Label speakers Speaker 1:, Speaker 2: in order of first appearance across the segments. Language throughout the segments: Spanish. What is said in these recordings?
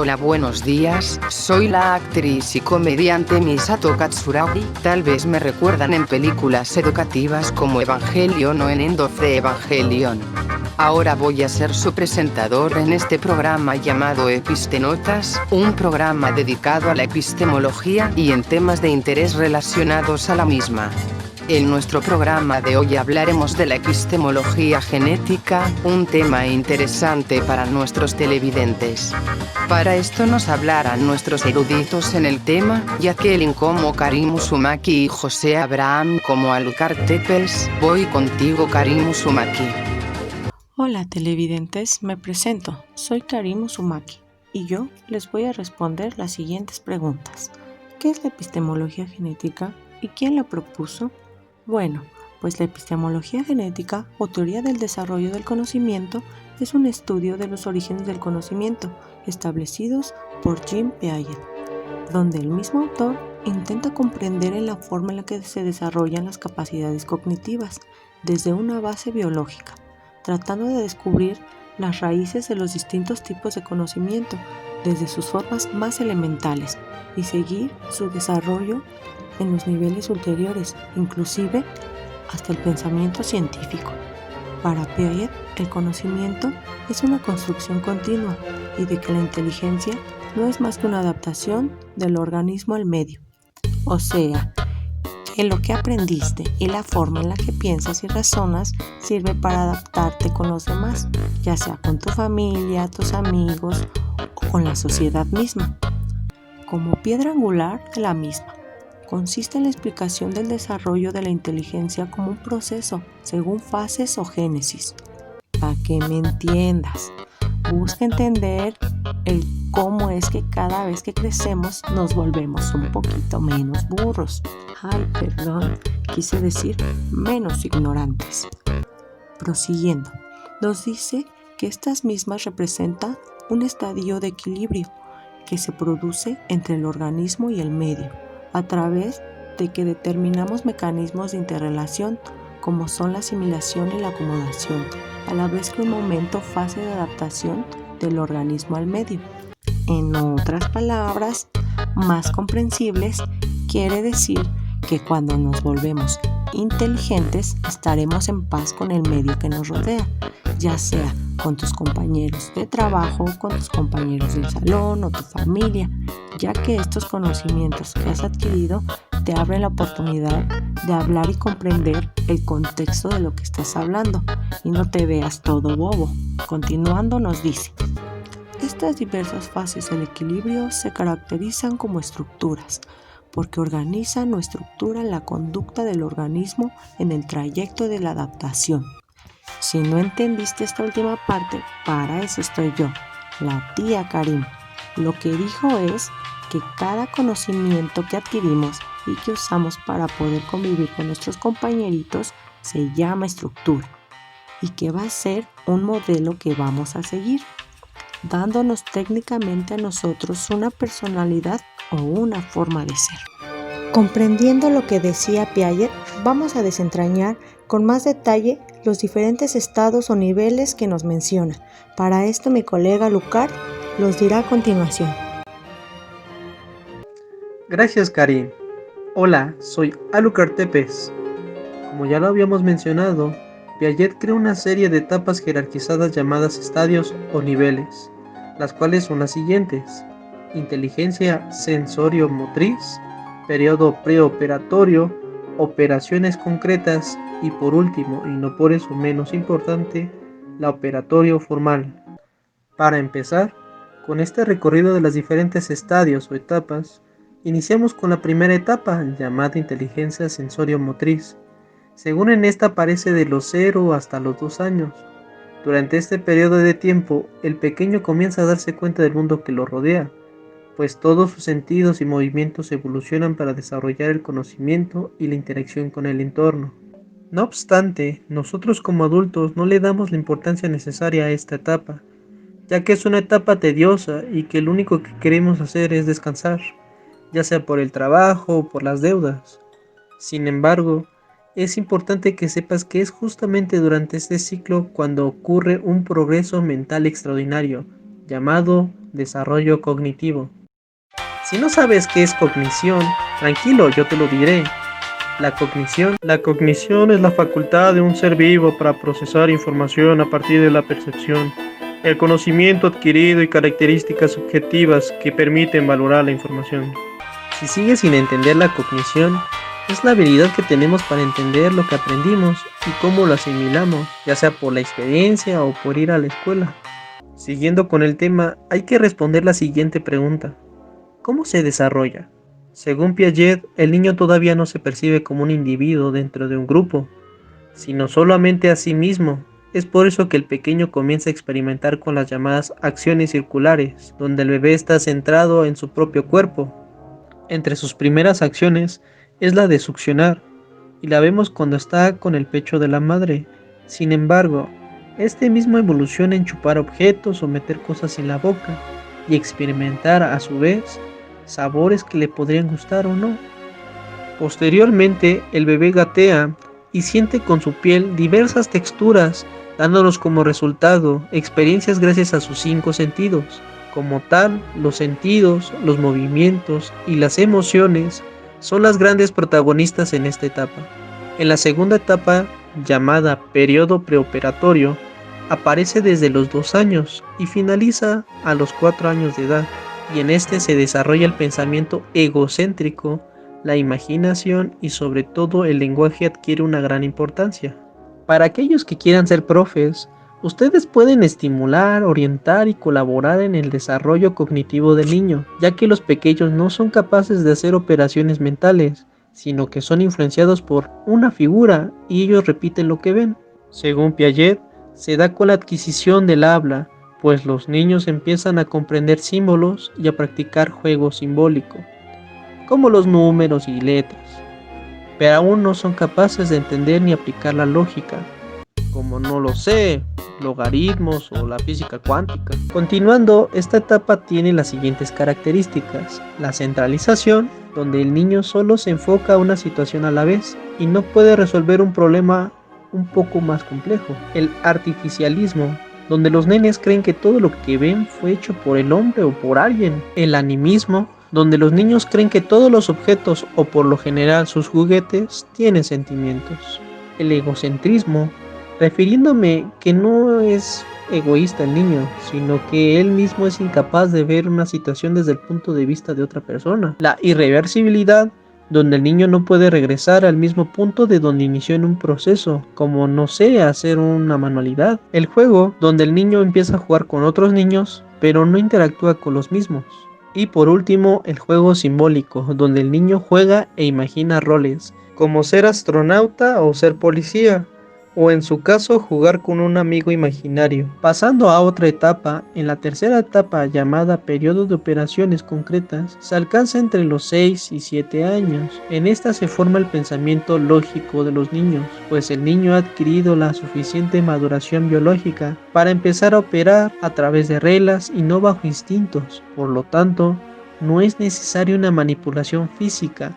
Speaker 1: Hola, buenos días, soy la actriz y comediante Misato Katsuragi. Tal vez me recuerdan en películas educativas como Evangelion o en End of the Evangelion. Ahora voy a ser su presentador en este programa llamado Epistenotas, un programa dedicado a la epistemología y en temas de interés relacionados a la misma. En nuestro programa de hoy hablaremos de la epistemología genética, un tema interesante para nuestros televidentes. Para esto nos hablarán nuestros eruditos en el tema, Yakelin como Karim Uzumaki y José Abraham como Alucard Tepes. Voy contigo, Karim Uzumaki.
Speaker 2: Hola televidentes, me presento, soy Karim Uzumaki y yo les voy a responder las siguientes preguntas. ¿Qué es la epistemología genética y quién la propuso? Bueno, pues la epistemología genética o teoría del desarrollo del conocimiento es un estudio de los orígenes del conocimiento establecidos por Jean Piaget, donde el mismo autor intenta comprender en la forma en la que se desarrollan las capacidades cognitivas desde una base biológica, tratando de descubrir las raíces de los distintos tipos de conocimiento desde sus formas más elementales y seguir su desarrollo en los niveles ulteriores, inclusive hasta el pensamiento científico. Para Piaget, el conocimiento es una construcción continua y de que la inteligencia no es más que una adaptación del organismo al medio. O sea, que lo que aprendiste y la forma en la que piensas y razonas sirve para adaptarte con los demás, ya sea con tu familia, tus amigos o con la sociedad misma. Como piedra angular de la misma, consiste en la explicación del desarrollo de la inteligencia como un proceso según fases o génesis. Para que me entiendas, busca entender el cómo es que cada vez que crecemos nos volvemos un poquito menos burros. Quise decir menos ignorantes. Prosiguiendo, nos dice que estas mismas representan un estadio de equilibrio que se produce entre el organismo y el medio, a través de que determinamos mecanismos de interrelación como son la asimilación y la acomodación, a la vez que un momento fase de adaptación del organismo al medio. En otras palabras, más comprensibles, quiere decir que cuando nos volvemos inteligentes estaremos en paz con el medio que nos rodea, ya sea con tus compañeros de trabajo, con tus compañeros del salón o tu familia, ya que estos conocimientos que has adquirido te abren la oportunidad de hablar y comprender el contexto de lo que estás hablando y no te veas todo bobo. Continuando nos dice: estas diversas fases del equilibrio se caracterizan como estructuras, porque organizan o estructuran la conducta del organismo en el trayecto de la adaptación. Si no entendiste esta última parte, para eso estoy yo, la tía Karim. Lo que dijo es que cada conocimiento que adquirimos y que usamos para poder convivir con nuestros compañeritos se llama estructura y que va a ser un modelo que vamos a seguir, dándonos técnicamente a nosotros una personalidad o una forma de ser. Comprendiendo lo que decía Piaget, vamos a desentrañar con más detalle los diferentes estados o niveles que nos menciona. Para esto mi colega Alucard los dirá a continuación.
Speaker 3: Gracias, Karim. Hola, soy Alucard Tepes. Como ya lo habíamos mencionado, Piaget creó una serie de etapas jerarquizadas llamadas estadios o niveles, las cuales son las siguientes: inteligencia sensorio-motriz, periodo preoperatorio, operaciones concretas y por último, y no por eso menos importante, la operatorio formal. Para empezar, con este recorrido de los diferentes estadios o etapas, iniciamos con la primera etapa llamada inteligencia sensorio-motriz. Según en esta aparece de los 0 hasta los 2 años. Durante este periodo de tiempo, el pequeño comienza a darse cuenta del mundo que lo rodea, pues todos sus sentidos y movimientos evolucionan para desarrollar el conocimiento y la interacción con el entorno. No obstante, nosotros como adultos no le damos la importancia necesaria a esta etapa, ya que es una etapa tediosa y que lo único que queremos hacer es descansar, ya sea por el trabajo o por las deudas. Sin embargo, es importante que sepas que es justamente durante este ciclo cuando ocurre un progreso mental extraordinario, llamado desarrollo cognitivo. Si no sabes qué es cognición, tranquilo, yo te lo diré. La cognición es la facultad de un ser vivo para procesar información a partir de la percepción, el conocimiento adquirido y características subjetivas que permiten valorar la información. Si sigues sin entender la cognición, es la habilidad que tenemos para entender lo que aprendimos y cómo lo asimilamos, ya sea por la experiencia o por ir a la escuela. Siguiendo con el tema, hay que responder la siguiente pregunta. ¿Cómo se desarrolla? Según Piaget, el niño todavía no se percibe como un individuo dentro de un grupo, sino solamente a sí mismo. Es por eso que el pequeño comienza a experimentar con las llamadas acciones circulares, donde el bebé está centrado en su propio cuerpo. Entre sus primeras acciones es la de succionar, y la vemos cuando está con el pecho de la madre. Sin embargo, este mismo evoluciona en chupar objetos o meter cosas en la boca, y experimentar a su vez sabores que le podrían gustar o no. Posteriormente, el bebé gatea y siente con su piel diversas texturas, dándonos como resultado experiencias gracias a sus 5 sentidos. Como tal, los sentidos, los movimientos y las emociones son las grandes protagonistas en esta etapa. En la segunda etapa, llamada periodo preoperatorio, aparece desde los 2 años y finaliza a los 4 años de edad, y en este se desarrolla el pensamiento egocéntrico, la imaginación y sobre todo el lenguaje adquiere una gran importancia. Para aquellos que quieran ser profes, ustedes pueden estimular, orientar y colaborar en el desarrollo cognitivo del niño, ya que los pequeños no son capaces de hacer operaciones mentales, sino que son influenciados por una figura y ellos repiten lo que ven. Según Piaget, se da con la adquisición del habla, pues los niños empiezan a comprender símbolos y a practicar juego simbólico, como los números y letras, pero aún no son capaces de entender ni aplicar la lógica, como no lo sé, logaritmos o la física cuántica. Continuando, esta etapa tiene las siguientes características: la centralización, donde el niño solo se enfoca a una situación a la vez y no puede resolver un problema un poco más complejo. El artificialismo, donde los nenes creen que todo lo que ven fue hecho por el hombre o por alguien. El animismo, donde los niños creen que todos los objetos o por lo general sus juguetes tienen sentimientos. El egocentrismo, refiriéndome que no es egoísta el niño, sino que él mismo es incapaz de ver una situación desde el punto de vista de otra persona. La irreversibilidad, donde el niño no puede regresar al mismo punto de donde inició en un proceso, como no sé, hacer una manualidad. El juego, donde el niño empieza a jugar con otros niños, pero no interactúa con los mismos. Y por último, el juego simbólico, donde el niño juega e imagina roles, como ser astronauta o ser policía, o en su caso jugar con un amigo imaginario. Pasando a otra etapa, en la tercera etapa llamada periodo de operaciones concretas, se alcanza entre los 6 y 7 años. En esta se forma el pensamiento lógico de los niños, pues el niño ha adquirido la suficiente maduración biológica para empezar a operar a través de reglas y no bajo instintos. Por lo tanto, no es necesaria una manipulación física.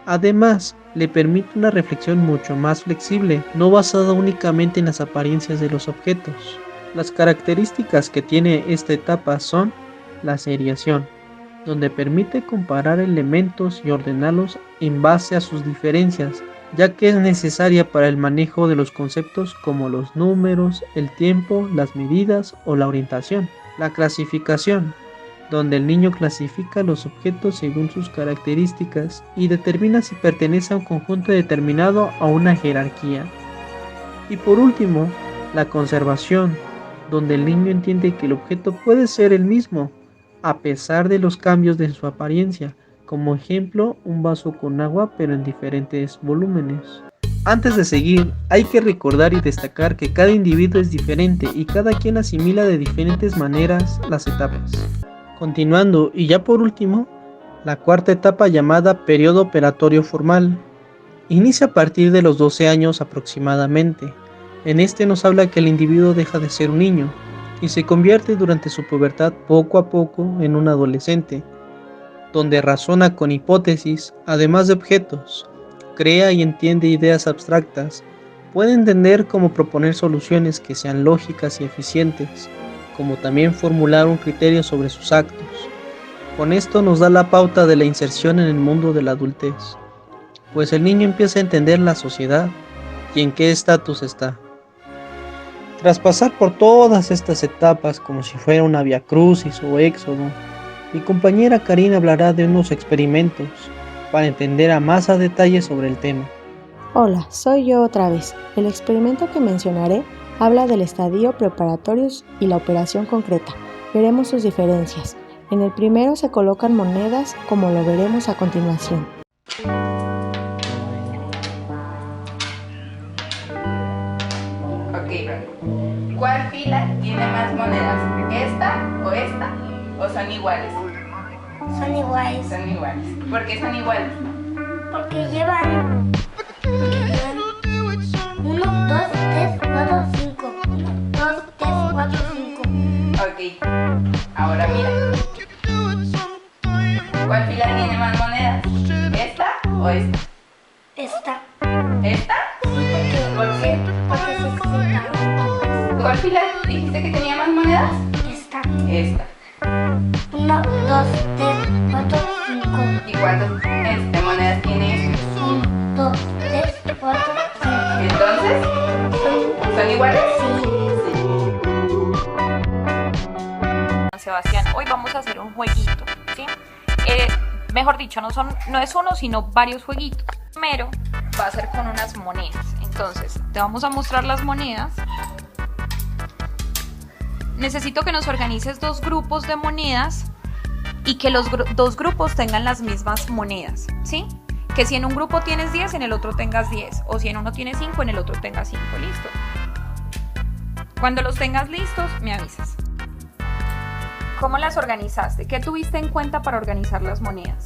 Speaker 3: Además, le permite una reflexión mucho más flexible, no basada únicamente en las apariencias de los objetos. Las características que tiene esta etapa son la seriación, donde permite comparar elementos y ordenarlos en base a sus diferencias, ya que es necesaria para el manejo de los conceptos como los números, el tiempo, las medidas o la orientación. La clasificación, donde el niño clasifica los objetos según sus características y determina si pertenece a un conjunto determinado o a una jerarquía. Y por último, la conservación, donde el niño entiende que el objeto puede ser el mismo, a pesar de los cambios de su apariencia, como ejemplo, un vaso con agua pero en diferentes volúmenes. Antes de seguir, hay que recordar y destacar que cada individuo es diferente y cada quien asimila de diferentes maneras las etapas. Continuando, y ya por último, la cuarta etapa llamada periodo operatorio formal. Inicia a partir de los 12 años aproximadamente. En este nos habla que el individuo deja de ser un niño y se convierte durante su pubertad poco a poco en un adolescente, donde razona con hipótesis, además de objetos, crea y entiende ideas abstractas, puede entender cómo proponer soluciones que sean lógicas y eficientes, como también formular un criterio sobre sus actos. Con esto nos da la pauta de la inserción en el mundo de la adultez, pues el niño empieza a entender la sociedad y en qué estatus está. Tras pasar por todas estas etapas como si fuera una viacrucis o éxodo, mi compañera Karina hablará de unos experimentos para entender a más a detalle sobre el tema.
Speaker 2: Hola, soy yo otra vez. El experimento que mencionaré habla del estadio preparatorio y la operación concreta. Veremos sus diferencias. En el primero se colocan monedas, como lo veremos a continuación.
Speaker 4: Ok, Ron. ¿Cuál fila tiene más monedas? ¿Esta o son iguales?
Speaker 5: Son iguales.
Speaker 4: Son iguales. ¿Por qué son iguales?
Speaker 5: Porque llevan 1, 2, 3, 4, 5. 1, 2, 3, 4, 5.
Speaker 4: Ok. Ahora mira. ¿Cuál fila tiene más monedas? ¿Esta o esta?
Speaker 5: Esta.
Speaker 4: ¿Esta?
Speaker 5: Porque se separan.
Speaker 4: ¿Cuál fila dijiste que tenía más monedas?
Speaker 5: Esta.
Speaker 4: Esta.
Speaker 5: 1, 2, 3, 4, 5.
Speaker 4: ¿Y cuántas monedas tiene esta?
Speaker 5: 1, 2, 3, 4, 5.
Speaker 4: Entonces, ¿son iguales?
Speaker 5: Sí.
Speaker 6: Sebastián, hoy vamos a hacer un jueguito, ¿sí? Mejor dicho, no es uno, sino varios jueguitos. Primero va a ser con unas monedas. Entonces, te vamos a mostrar las monedas. Necesito que nos organices 2 grupos de monedas y que los 2 grupos tengan las mismas monedas, ¿sí? Que si en un grupo tienes 10, en el otro tengas 10. O si en uno tienes 5, en el otro tengas 5. ¿Listo? Cuando los tengas listos, me avisas. ¿Cómo las organizaste? ¿Qué tuviste en cuenta para organizar las monedas?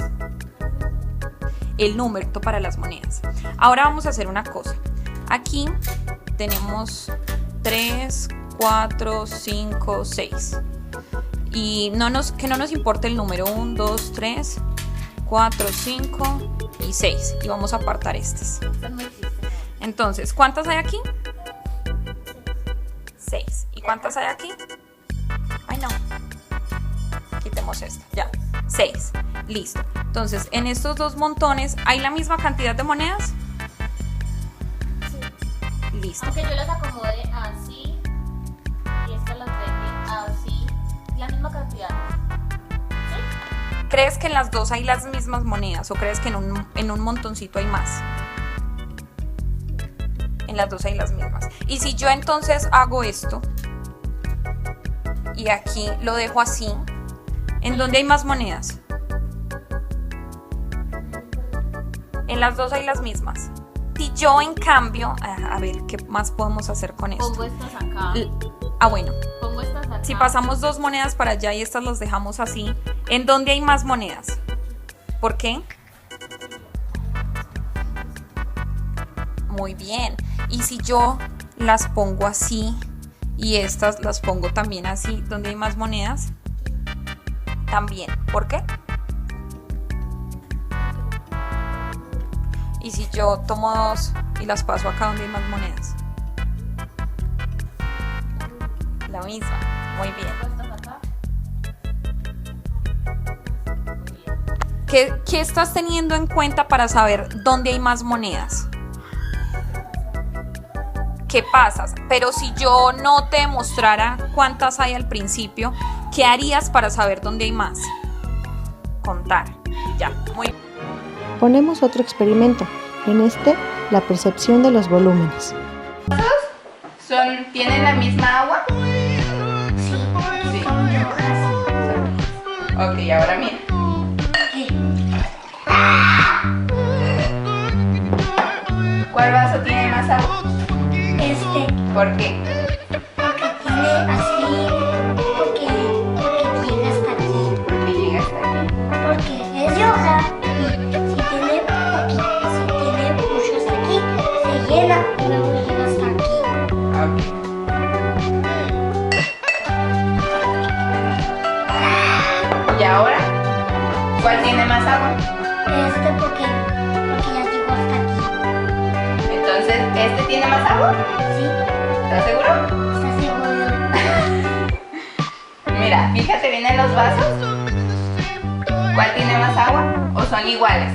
Speaker 6: El número para las monedas. Ahora vamos a hacer una cosa. Aquí tenemos 3, 4, 5, 6. Y que no nos importe el número. 1, 2, 3, 4, 5 y 6. Y vamos a apartar estas. Entonces, ¿cuántas hay aquí? 6. ¿Y cuántas hay aquí? Ay, no. Quitemos esta, ya, 6, listo. Entonces, en estos 2 montones, ¿hay la misma cantidad de monedas? Sí. Listo.
Speaker 7: Aunque yo las acomode así y estas las deje así, la misma cantidad. ¿Sí?
Speaker 6: ¿Crees que en las 2 hay las mismas monedas o crees que en un montoncito hay más? En las 2 hay las mismas. Y si yo entonces hago esto y aquí lo dejo así, ¿en dónde hay más monedas? En las 2 hay las mismas. Si yo en cambio, a ver, ¿qué más podemos hacer con esto?
Speaker 7: Pongo estas acá.
Speaker 6: Bueno.
Speaker 7: Pongo estas acá.
Speaker 6: Si pasamos 2 monedas para allá y estas las dejamos así, ¿en dónde hay más monedas? ¿Por qué? Muy bien. Y si yo las pongo así y estas las pongo también así, ¿dónde hay más monedas? También. ¿Por qué? Y si yo tomo 2 y las paso acá, ¿dónde hay más monedas? La misma. Muy bien. ¿Qué estás teniendo en cuenta para saber dónde hay más monedas? ¿Qué pasa? Pero si yo no te mostrara cuántas hay al principio, ¿qué harías para saber dónde hay más? Contar. Ya, muy bien.
Speaker 2: Ponemos otro experimento. En este, la percepción de los volúmenes.
Speaker 4: ¿Tienen la misma agua?
Speaker 5: Sí.
Speaker 4: Sí.
Speaker 5: Son rojas.
Speaker 4: Ok, ahora mira. ¿Cuál vaso tiene más agua? ¿Por qué?
Speaker 5: Porque tiene así. Porque llega hasta aquí.
Speaker 4: Porque llega hasta aquí.
Speaker 5: Porque es roja. Si tiene muchos aquí, se llena y luego llega hasta aquí.
Speaker 4: Ok. ¿Y ahora? ¿Cuál tiene más agua?
Speaker 5: Porque ya llegó hasta aquí.
Speaker 4: Entonces, ¿este tiene más agua?
Speaker 5: ¿Sí?
Speaker 4: ¿Estás seguro?
Speaker 5: ¿Estás seguro?
Speaker 4: Mira, fíjate bien en los vasos. ¿Cuál tiene más agua? ¿O son iguales?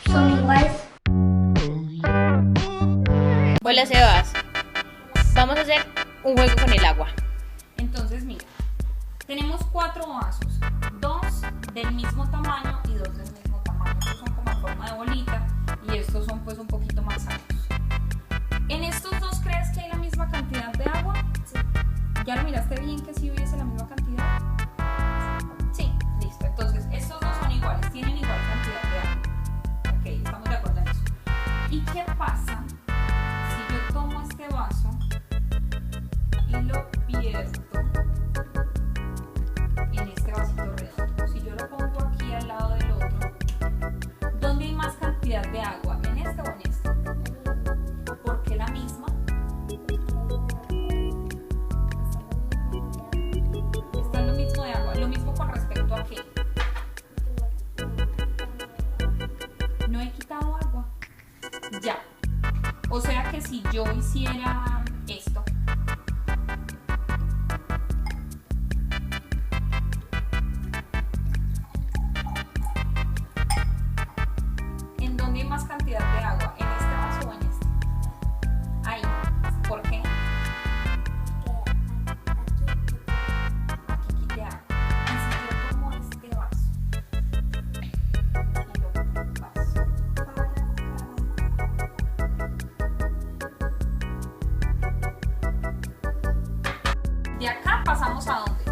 Speaker 5: Son iguales.
Speaker 7: Hola Sebas, vamos a hacer un juego con el agua.
Speaker 6: Entonces, mira, tenemos 4 vasos, 2 del mismo tamaño y 2 del mismo tamaño. Estos son como en forma de bolita y estos son pues un poquito más altos. ¿En estos dos crees que hay la misma cantidad de agua? Sí. ¿Ya lo miraste bien que sí hubiese la misma cantidad? Sí, listo. Entonces, estos dos son iguales, tienen igual cantidad de agua. Ok, estamos de acuerdo en eso. ¿Y qué pasa si yo tomo este vaso y lo vierto en este vasito redondo? Si yo lo pongo aquí al lado del otro, ¿dónde hay más cantidad de agua? ¿En este o en este? ¿Por qué la misma? Está en lo mismo de agua. Lo mismo con respecto a qué. No he quitado agua. Ya. O sea que si yo hiciera esto, ¿en dónde hay más cantidad de agua? ¿En este vaso o en este? Ahí. ¿Por qué? Aquí quité agua. Y si yo tomo este vaso y lo paso para acá, de acá pasamos a dónde?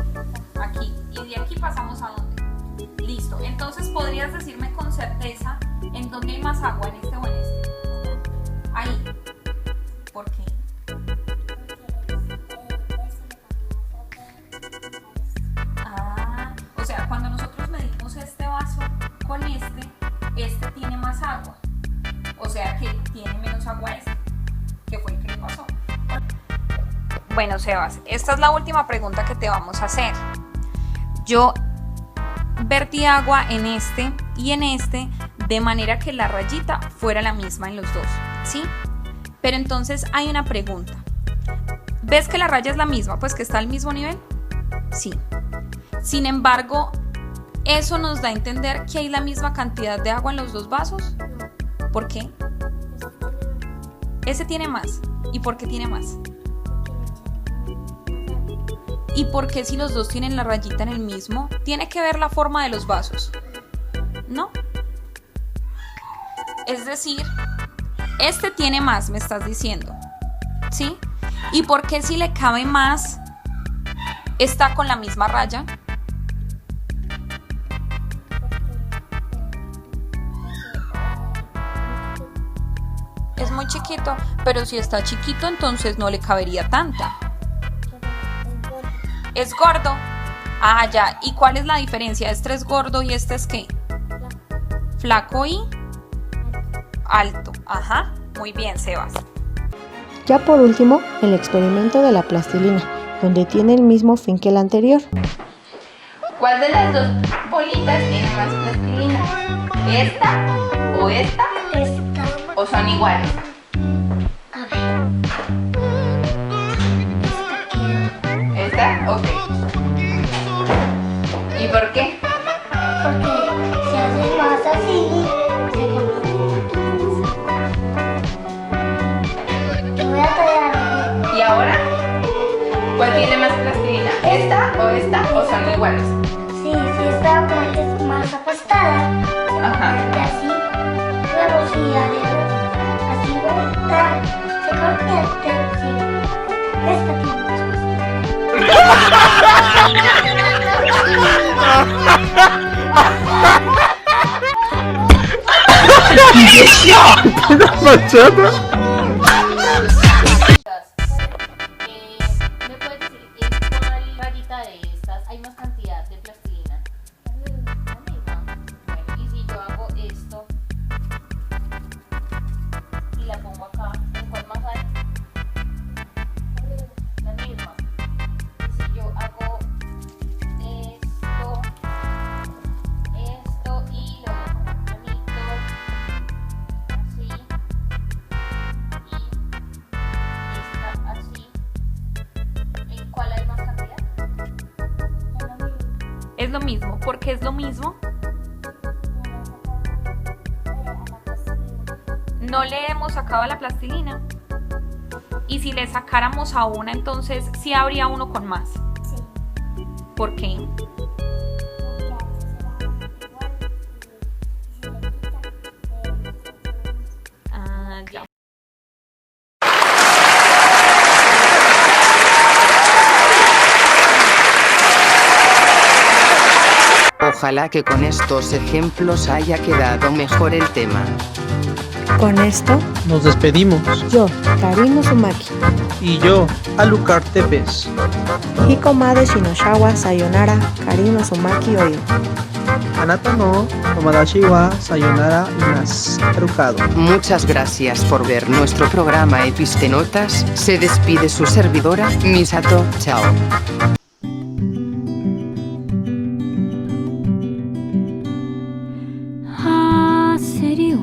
Speaker 6: Aquí. Y de aquí pasamos a dónde? Listo. Entonces podrías decirme con certeza en dónde hay más agua, en este o en este. Ahí. ¿Por qué? Ah, o sea, cuando nosotros medimos este vaso con este tiene más agua. O sea que tiene menos agua este, que fue el que le pasó. Bueno, Sebas, esta es la última pregunta que te vamos a hacer. Yo vertí agua en este y en este de manera que la rayita fuera la misma en los dos, ¿sí? Pero entonces hay una pregunta. ¿Ves que la raya es la misma? Pues que está al mismo nivel. Sí. Sin embargo, ¿eso nos da a entender que hay la misma cantidad de agua en los dos vasos? ¿Por qué? Ese tiene más. ¿Y por qué tiene más? ¿Y por qué si los dos tienen la rayita en el mismo? ¿Tiene que ver la forma de los vasos? ¿No? Es decir, este tiene más, me estás diciendo, ¿sí? ¿Y por qué si le cabe más, está con la misma raya? Es muy chiquito, pero si está chiquito, entonces no le cabería tanta. ¿Es gordo? Ah, ya. ¿Y cuál es la diferencia? Este es gordo y este es ¿qué? Flaco y alto. Ajá. Muy bien, Sebas.
Speaker 2: Ya por último, el experimento de la plastilina, donde tiene el mismo fin que el anterior.
Speaker 4: ¿Cuál de las dos bolitas tiene más plastilina? ¿Esta o esta?
Speaker 5: Esta.
Speaker 4: ¿O son iguales?
Speaker 5: A ver.
Speaker 4: ¿Esta? Ok. ¿Y por qué?
Speaker 5: Porque si haces más así, se convierte. Te voy a traer.
Speaker 4: ¿Y ahora? ¿Cuál tiene más plastilina? ¿Esta o son iguales?
Speaker 5: Sí, si esta parte es más aplastada,
Speaker 4: Ajá.
Speaker 5: así, luego si así vuelta, se convierte, sí. Esta tiene más
Speaker 3: Machata.
Speaker 7: ¿Me puedes decir en cuál rayita de estas hay más cantidad de plastilina? La misma. Bueno, y si yo hago esto y la pongo acá, ¿en cuál más hay? La misma. Y si yo hago esto y lo dejo bonito, así, y esta así, ¿en cuál hay más cantidad?
Speaker 6: Es lo mismo. ¿Por qué es lo mismo? No le hemos sacado a la plastilina. Y si le sacáramos a una, entonces sí habría uno con más.
Speaker 5: Sí.
Speaker 6: ¿Por qué? Ah, ya.
Speaker 1: Ojalá que con estos ejemplos haya quedado mejor el tema.
Speaker 2: Con esto,
Speaker 3: Nos despedimos.
Speaker 2: yo, Karim Uzumaki,
Speaker 3: Y yo, Alucard Tepes.
Speaker 2: Hikomade Shinoshawa Sayonara Karim Uzumaki Oyo.
Speaker 3: Anata no Tomadashi wa Sayonara Inas Arukado.
Speaker 1: Muchas gracias por ver nuestro programa Epistenotas. Se despide su servidora, Misato. Chao.
Speaker 8: Ah, ¿serio?